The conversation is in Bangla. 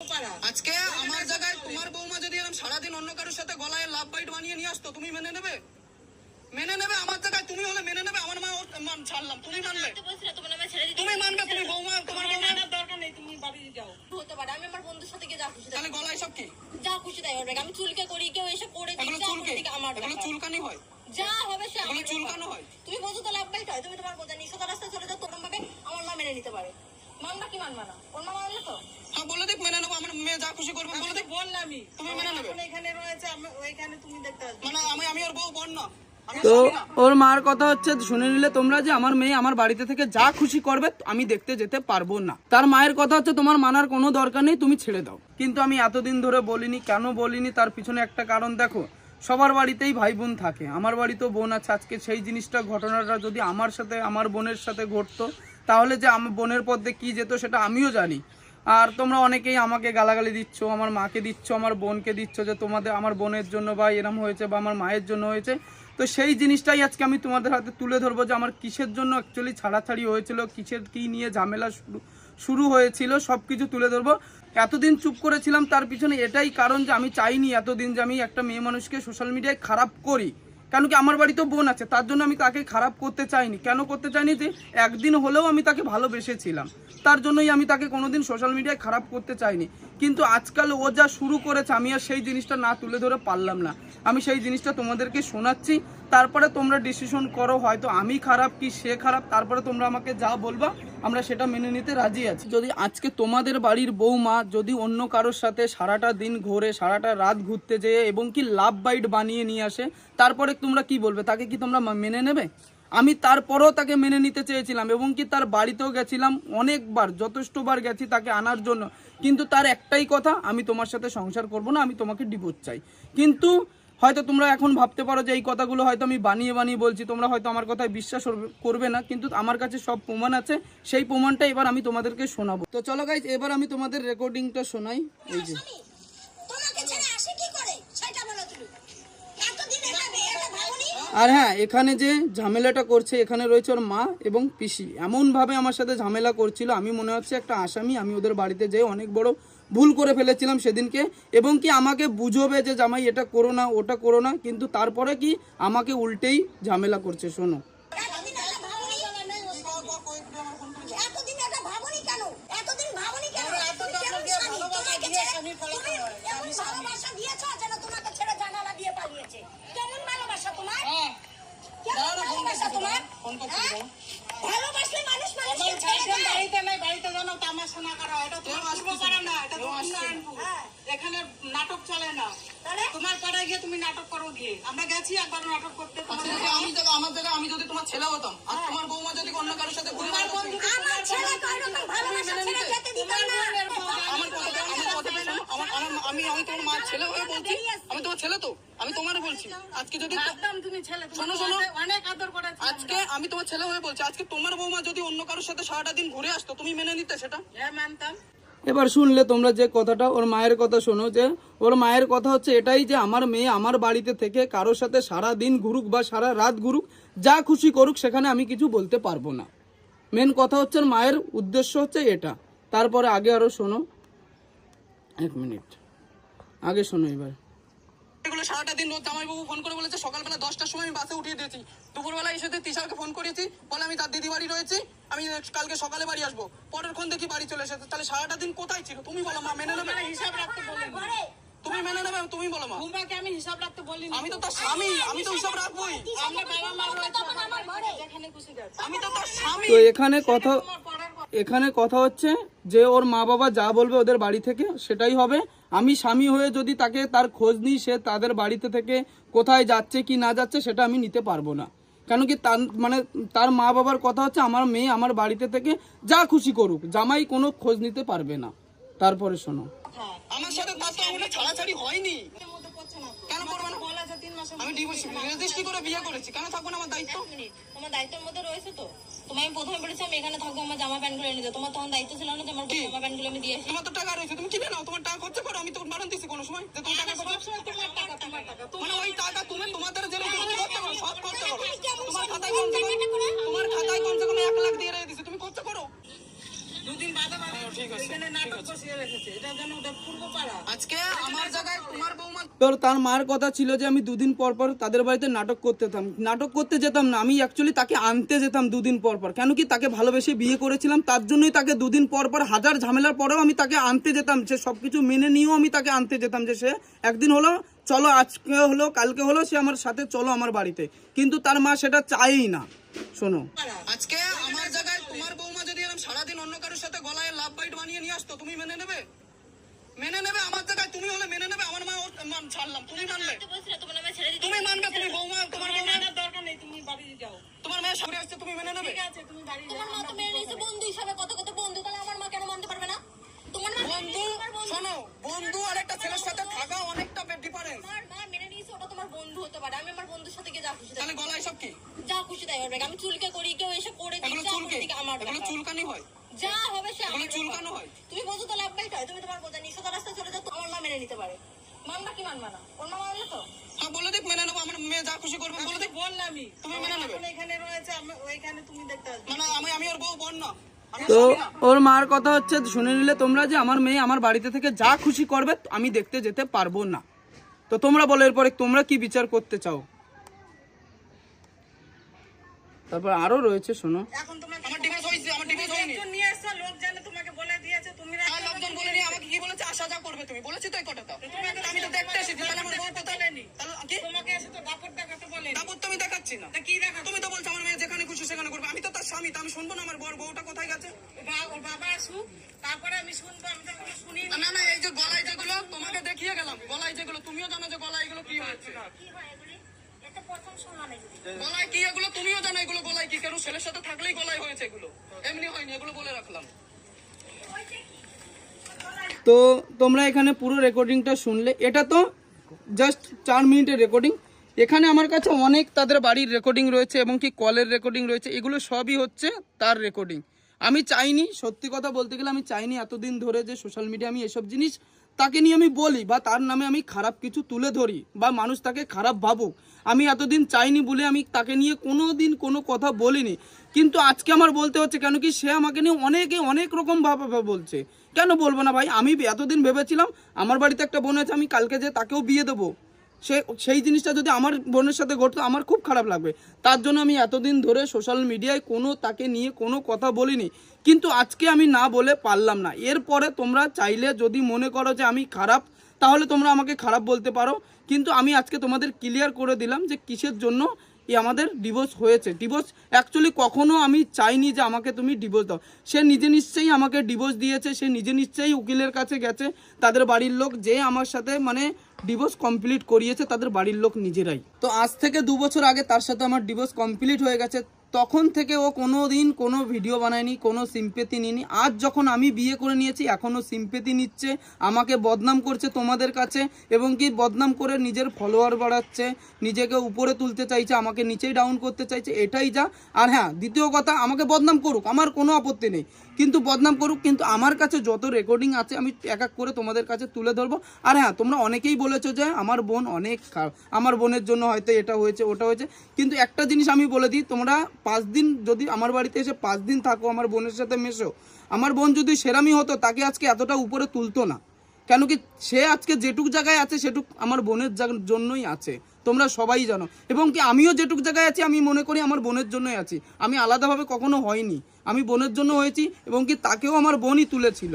আজকে আমার জায়গায় তোমার বৌমা যদি এরকম সারাদিন অন্য কারোর সাথে গলায় লাভ বাইট বানিয়ে নিয়ে আসতো, তুমি মেনে নেবে? মেনে নেবে? আমার জায়গায় তুমি হলে মেনে নেবে? আমার মা ছাড়লাম, তুমি মানবে? তুমি মানবে? তুমি বৌমা, তোমার বৌমা দরকার নেই, তুমি বাড়ি যাও। হতে পারে আমি আমার বন্ধুর সাথে গিয়ে যা খুশি তাহলে গলায় সব কি যা খুশি তাই হবে। আমি চুলকে করি, কেউ এসে করে দিচ্ছে আমার এগুলো চুলকানি হয়, যা হবে সে এগুলো চুলকানো হয়। তুমি বলছো তো লাভ বাইট হয়, তুমি তোমার বোঝা নিছো রাস্তায় চলে যাও, তোরকম ভাবে আমার মা মেনে নিতে পারে। মানবা কি মানবা না? ওর মা মানলে তো হ্যাঁ বলে দেখ মেনে নেবো। আমার মেয়ে যা খুশি করবে বলে দেখ। বললামই তুমি মেনে নেবে। এখানে রয়েছে ওইখানে তুমি দেখতে আসবে মানে আমি ওর বউ বোন না। তো ওর মার কথা হচ্ছে শুনে নিলে তোমরা যে আমার মেয়ে আমার বাড়িতে থেকে যা খুশি করবে আমি দেখতে যেতে পারবো না। তার মায়ের কথা হচ্ছে তোমার মানার কোনো দরকার নেই, তুমি ছেড়ে দাও। কিন্তু আমি এতদিন ধরে বলিনি, কেন বলিনি তার পিছনে একটা কারণ দেখো, সবার বাড়িতেই ভাই বোন থাকে, আমার বাড়িতেও বোন আছে। আজকে সেই জিনিসটা ঘটনাটা যদি আমার সাথে আমার বোনের সাথে ঘটতো তাহলে যে আমার বোনের পথে কি যেত সেটা আমিও জানি। আর তোমরা অনেকেই আমাকে গালাগালি দিচ্ছ, আমার মাকে দিচ্ছ, আমার বোনকে দিচ্ছ যে তোমাদের আমার বোনের জন্য বা এরম হয়েছে বা আমার মায়ের জন্য হয়েছে। তো সেই জিনিসটাই আজকে আমি তোমাদের হাতে তুলে ধরবো যে আমার কিসের জন্য অ্যাকচুয়ালি ছাড়াছাড়ি হয়েছিল, কিসের কী নিয়ে ঝামেলা শুরু হয়েছিল, সব কিছু তুলে ধরবো। এতদিন চুপ করেছিলাম তার পিছনে এটাই কারণ যে আমি চাইনি এতদিন যে আমি একটা মেয়ে মানুষকে সোশ্যাল মিডিয়ায় খারাপ করি। কেন কি আমার বাড়িতেও বোন আছে, তার জন্য আমি তাকে খারাপ করতে চাইনি। কেন করতে চাইনি? যে একদিন হলেও আমি তাকে ভালোবেসেছিলাম, তার জন্যই আমি তাকে কোনোদিন সোশ্যাল মিডিয়ায় খারাপ করতে চাইনি। কিন্তু আজকাল ও যা শুরু করেছে আমি আর সেই জিনিসটা না তুলে ধরে পারলাম না। আমি সেই জিনিসটা তোমাদেরকে শোনাচ্ছি, তারপরে তোমরা ডিসিশন করো হয়তো আমি খারাপ কি সে খারাপ। তারপরে তোমরা আমাকে যা বলবা আমরা সেটা মেনে নিতে রাজি আছি। যদি আজকে তোমাদের বাড়ির বৌমা যদি অন্য কারোর সাথে সারাটা দিন ঘোরে, সারাটা রাত ঘুরতে যেয়ে এবং কি লাভ বাইট বানিয়ে নিয়ে আসে, তারপরে তোমরা কি বলবে? তাকে কি তোমরা মেনে নেবে? আমি তারপরেও তাকে মেনে নিতে চেয়েছিলাম এবং কি তার বাড়িতেও গেছিলাম অনেকবার, যথেষ্টবার গেছি তাকে আনার জন্য। কিন্তু তার একটাই কথা, আমি তোমার সাথে সংসার করব না, আমি তোমাকে ডিভোর্স চাই। কিন্তু হয়তো তোমরা এখন ভাবতে পারো যে এই কথাগুলো হয়তো আমি বানিয়ে বানিয়ে বলছি, তোমরা হয়তো আমার কথায় বিশ্বাস করবে না, কিন্তু আমার কাছে সব প্রমাণ আছে। সেই প্রমাণটা এবার আমি তোমাদেরকে শোনাবো। তো চলো গাইজ, এবার আমি তোমাদের রেকর্ডিংটা শোনাই। এই যে আর হ্যাঁ, এখানে যে ঝামেলাটা করছে এখানে রয়েছে ওর মা এবং পিসি। এমনভাবে আমার সাথে ঝামেলা করছিল, আমি মনে হচ্ছে একটা আসামি। আমি ওদের বাড়িতে যেয়ে অনেক বড় ভুল করে ফেলেছিলাম সেদিনকে। এবং কি আমাকে বুঝবে যে জামাই এটা করো না ওটা করো না, কিন্তু তারপরে কি আমাকে উল্টেই ঝামেলা করছে। শোনো। এখানে নাটক চলে না, তোমার পাড়ায় গিয়ে তুমি নাটক করো গিয়ে। আমরা গেছি একবার নাটক করতে। আমার জায়গায় আমি যদি তোমার ছেলে হতাম আর তোমার বৌমা যদি অন্য কারোর সাথে আমি তোমার মার ছেলে হয়ে বলছি, আমি তোমার ছেলে তো, আমি তোমারও বলছি আজকে যদি শোনো শোনো অনেক আদর করে আজকে আমি তোমার ছেলে হয়ে বলছি, আজকে তোমার বৌমা যদি অন্য কারোর সাথে সারাটা দিন ঘুরে আসতো তুমি মেনে নিতে? সেটা হ্যাঁ মানতাম। এবার শুনলে তোমরা যে কথাটা, ওর মায়ের কথা শোনো। যে ওর মায়ের কথা হচ্ছে এটাই যে আমার মেয়ে আমার বাড়িতে থেকে কারোর সাথে সারা দিন ঘুরুক বা সারা রাত ঘুরুক, যা খুশি করুক, সেখানে আমি কিছু বলতে পারবো না। মেন কথা হচ্ছে মায়ের উদ্দেশ্য হচ্ছে এটা। তারপরে আগে আরো শোনো, এক মিনিট আগে শোনো। এবার এগুলো সারাটা দিন রোজ জামাইবাবু ফোন করে বলেছে সকালবেলা 10টার সময় আমি বাসে উঠিয়ে দিয়েছি, দুপুরবেলা এসে তিশাকে ফোন করেছি, বলে আমি তার দিদি বাড়ি রয়েছি, আমি কালকে সকালে বাড়ি আসবো। পরের ক্ষণ দেখি বাড়ি চলে এসেছে। তাহলে সারাটা দিন কোথায় ছিল? তুমি বলো মা, মেনে নেবে? হিসাব রাখতে বলেন, তুমি মেনে নেবে? তুমি বলো মা। তোমাকে আমি হিসাব রাখতে বলিনি, আমি তো তার স্বামী, আমি তো হিসাব রাখবোই। আমরা বাবা মা রয়েছে, যেখানে খুশি যাচ্ছে, আমি তো তার স্বামী। তো এখানে কথা হচ্ছে যে ওর মা বাবা যা বলবে ওদের বাড়ি থেকে সেটাই হবে। আমি স্বামী হয়ে যদি তাকে তার খোঁজ নিই, সে তাদের বাড়িতে থেকে কোথায় যাচ্ছে কি না যাচ্ছে সেটা আমি নিতে পারবো না। কেন কি তার মা বাবার কথা হচ্ছে আমার মেয়ে আমার বাড়িতে থেকে যা খুশি করুক, জামাই কোনো খোঁজ নিতে পারবে না। তারপরে শোনো, আমার সাথে তার তো আমাদের ছাড়াছাড়ি হয়নি, কেন করবো না? আমি ডিভোর্স রেজিস্ট্রি করে বিয়ে করেছি, কেন থাকবো না? আমার দায়িত্ব, তোমার দায়িত্বের মধ্যে রয়েছে তো। তোমায় আমি প্রথমে বলেছি আমি এখানে থাকবো, আমার জামা প্যান্ট গুলো এনে দাও। তোমার তখন দায়িত্ব ছিল না যে আমার জামা প্যান্ট গুলো আমি দিয়ে আসি? তোমার তো টাকা রয়েছে, তুমি কিনে নাও, তোমার টাকা খরচা করো। আমি তো বারণ দিচ্ছি কোনো সময় যে তুমি টাকা খরচা, মানে ওই টাকা তুমি তোমাদের যেরকম খরচা করো সব খরচা করো। তোমার খাতায় কমসে কম 1 লাখ দিয়ে রেখে দিছি, তুমি খরচা করো। দুদিন বাদে ঠিক আছে, ঠিক আছে। বসিয়ে রেখেছে, এটা যেন ওটা পূর্ব পাড়া। আজকে আমার জায়গায় তোমার বৌমা তোর তার মার কথা ছিল যে আমি দুদিন পর পর তাদের বাড়িতে নাটক করতে যেতাম, নাটক করতে যেতাম না, আমি অ্যাকচুয়ালি তাকে আনতে যেতাম দুদিন পর পর। কেন কি তাকে ভালোবেসে বিয়ে করেছিলাম, তার জন্যই তাকে দুদিন পর পর হাজার ঝামেলার পরেও আমি তাকে আনতে যেতাম, সে সব কিছু মেনে নিয়েও আমি তাকে আনতে যেতাম। যে সে একদিন হলো চলো, আজকে হলো কালকে হলো, সে আমার সাথে চলো আমার বাড়িতে, কিন্তু তার মা সেটা চায়ই না। শোনো, আজকে আমার জায়গায় তোমার বৌমা যদি এরকম সারাদিন অন্য কারোর সাথে গলায় লাভ বাইট বানিয়ে নিয়ে আসতো, তুমি মেনে নেবে? মেনে নেবে? আমার জায়গায় তুমি হলে মেনে নেবে? আমার মা ছাড়লাম, তুমি মানবে? তো বলছি না, তোমার নামে ছেড়ে দিতে। তুমি মানবে? তুমি বৌমা, তোমার বৌমা, মেয়ের দরকার নেই, তুমি বাড়ি যাও। তোমার মেয়ে সামনে আসছে, তুমি মেনে নেবে? ঠিক আছে, তুমি বাড়ি যাও। তোমার মা তো মেনে নিয়েছে বন্ধু হিসাবে, কত কত বন্ধু, তাহলে আমার মা কেন মানতে পারবে না? তোমার মা মেনে বন্ধু, নিয়েছে, তোমার বন্ধু। শোনো, বন্ধু আর একটা ছেলের সাথে থাকা অনেকটা ডিফারেন্স। আমার মা মেনে নিয়েছে, ওটা তোমার বন্ধু হতে পারে। আমি আমার বন্ধুর সাথে গিয়ে যা খুশি তাই, তাহলে গলায় সব কি? যা খুশি তাই করবে। আমি চুলকে করি, কেউ এসে করে দিক, এগুলো যা চুলকে? করে দিক, আমার এগুলো ব্যাপার। চুলকানি হয়? যা হবে সে এগুলো আমার চুলকানো ব্যাপার। হয়? তুমি বলছো তো লাভ বাইট হয়, তুমি তোমার বোঝা নিঃস্ব রাস্তায় চলে যাও, তো আমার মা মেনে নিতে পারে। মানবা কি মানবা না? ওর মা মানলে তো। হ্যাঁ, বলে দিক মেনে নেবো, আমার মেয়ে যা খুশি করবে বলে দিক। বললামই, তুমি মেনে নেবে? এখন এখানে রয়েছে, ওইখানে তুমি দেখতে আসবে। মানে আমি ওর বউ, বোন না, আমি তো স্বামী না। ওর মার কথা হচ্ছে শুনে নিলে তোমরা যে আমার মেয়ে আমার বাড়িতে থেকে যা খুশি করবে আমি দেখতে যেতে পারবো না। তো তোমরা বলো এরপরে তোমরা কি বিচার করতে চাও। তারপর আরো রয়েছে, শোনো, এখন তোমাকে আমার ডিভোর্স হয়েছে, আমার ডিভোর্স হয়নি। লোকজন নিয়ে এসছো, লোক জানে তোমাকে বলে দিয়েছে, তুমি আর লোকজন বলেনি, আমাকে কি বলেছে, আসা যা করবে তুমি, বলেছি তো এই কথাটা। আমি তো দেখতে এসেছি, তাহলে আমার বউ কোথায়? বলেনি। তাহলে কি তোমাকে এসে তো দাপট দেখাতে বলেনি। দাপট তো আমি দেখাচ্ছি না। তা কি দেখা? তুমি তো বলছো আমার মেয়ে যেখানে খুশি সেখানে করবে, আমি তো তার স্বামী, তো আমি শুনবো না আমার বউটা কোথায় গেছে? ওর বাবা আসুক, তারপরে আমি শুনবো। আমি তো ওগুলো শুনি না। না না, এই যে গলায় যেগুলো তোমাকে দেখিয়ে গেলাম, গলায় যেগুলো, তুমিও জানো যে গলায় এগুলো কি হয়েছে। কি হয় এগুলি? এটা প্রথম শুনলাম এগুলি। গলায় কি এগুলো তুমিও জানো, এগুলো গলায় কি, কেন ছেলের সাথে থাকলেই গলায় হয়েছে, এগুলো এমনি হয়নি, এগুলো বলে রাখলাম। তো তোমরা এখানে পুরো রেকর্ডিংটা শুনলে, এটা তো জাস্ট 4 মিনিটের রেকর্ডিং। এখানে আমার কাছে অনেক তাদের বাড়ির রেকর্ডিং রয়েছে এবং কি কলের রেকর্ডিং রয়েছে, এগুলো সবই হচ্ছে তার রেকর্ডিং। আমি চাইনি, সত্যি কথা বলতে গেলে আমি চাইনি এতদিন ধরে যে সোশ্যাল মিডিয়া আমি এসব জিনিস তাকে নিয়ে আমি বলি বা তার নামে আমি খারাপ কিছু তুলে ধরি বা মানুষ তাকে খারাপ ভাবুক, আমি এতদিন চাইনি বলে আমি তাকে নিয়ে কোনো দিন কোনো কথা বলিনি। কিন্তু আজকে আমার বলতে হচ্ছে, কেন কি সে আমাকে নিয়ে অনেক রকম ভাবে বলছে। কেন বলবো না ভাই, আমি এতদিন ভেবেছিলাম আমার বাড়িতে একটা বোন আছে, আমি কালকে যে তাকেও বিয়ে দেবো, সেই জিনিসটা যদি আমার বোনের সাথে ঘটতো আমার খুব খারাপ লাগবে। তার জন্য আমি এতদিন ধরে সোশ্যাল মিডিয়ায় কোনো তাকে নিয়ে কোনো কথা বলিনি, কিন্তু আজকে আমি না বলে পারলাম না। এরপরে তোমরা চাইলে যদি মনে করো যে আমি খারাপ, তাহলে তোমরা আমাকে খারাপ বলতে পারো, কিন্তু আমি আজকে তোমাদের ক্লিয়ার করে দিলাম যে কিসের জন্য আমাদের ডিভোর্স হয়েছে। ডিভোর্স অ্যাকচুয়ালি কখনো আমি চাইনি যে আমাকে তুমি ডিভোর্স দাও। সে নিজে নিশ্চয়ই আমাকে ডিভোর্স দিয়েছে, সে নিজে নিশ্চয়ই উকিলের কাছে গেছে, তাদের বাড়ির লোক যে আমার সাথে মানে ডিভোর্স কমপ্লিট করিয়েছে তাদের বাড়ির লোক নিজেরাই। তো আজ থেকে 2 বছর আগে তার সাথে আমার ডিভোর্স কমপ্লিট হয়ে গেছে, তখন থেকে ও কোনো দিন কোনো ভিডিও বানায়নি, কোনো সিম্পেথি নিইনি। আজ যখন আমি বিয়ে করে নিয়েছি এখনও সিম্পেথি নিচ্ছে, আমাকে বদনাম করছে তোমাদের কাছে, এবং কি বদনাম করে নিজের ফলোয়ার বাড়াচ্ছে, নিজেকে উপরে তুলতে চাইছে, আমাকে নিচেই ডাউন করতে চাইছে, এটাই যা। আর হ্যাঁ, দ্বিতীয় কথা, আমাকে বদনাম করুক, আমার কোনো আপত্তি নেই, কিন্তু বদনাম করুক, কিন্তু আমার কাছে যত রেকর্ডিং আছে আমি এক এক করে তোমাদের কাছে তুলে ধরবো। আর হ্যাঁ, তোমরা অনেকেই বলেছো যে আমার বোন অনেক খারাপ, আমার বোনের জন্য হয়তো এটা হয়েছে ওটা হয়েছে, কিন্তু একটা জিনিস আমি বলে দিই, তোমরা 5 দিন যদি আমার বাড়িতে এসে 5 দিন থাকো, আমার বোনের সাথে মেশো, আমার বোন যদি সেরামি হতো তাকে আজকে এতটা উপরে তুলতো না। কেন কি সে আজকে যেটুক জায়গায় আছে সেটুক আমার বোনের জন্যই আছে, তোমরা সবাই জানো। এবং কি আমিও যেটুক জায়গায় আছি আমি মনে করি আমার বোনের জন্যই আছি, আমি আলাদাভাবে কখনো হয়নি, আমি বোনের জন্য হয়েছি, এবং কি তাকেও আমার বোনই তুলেছিল।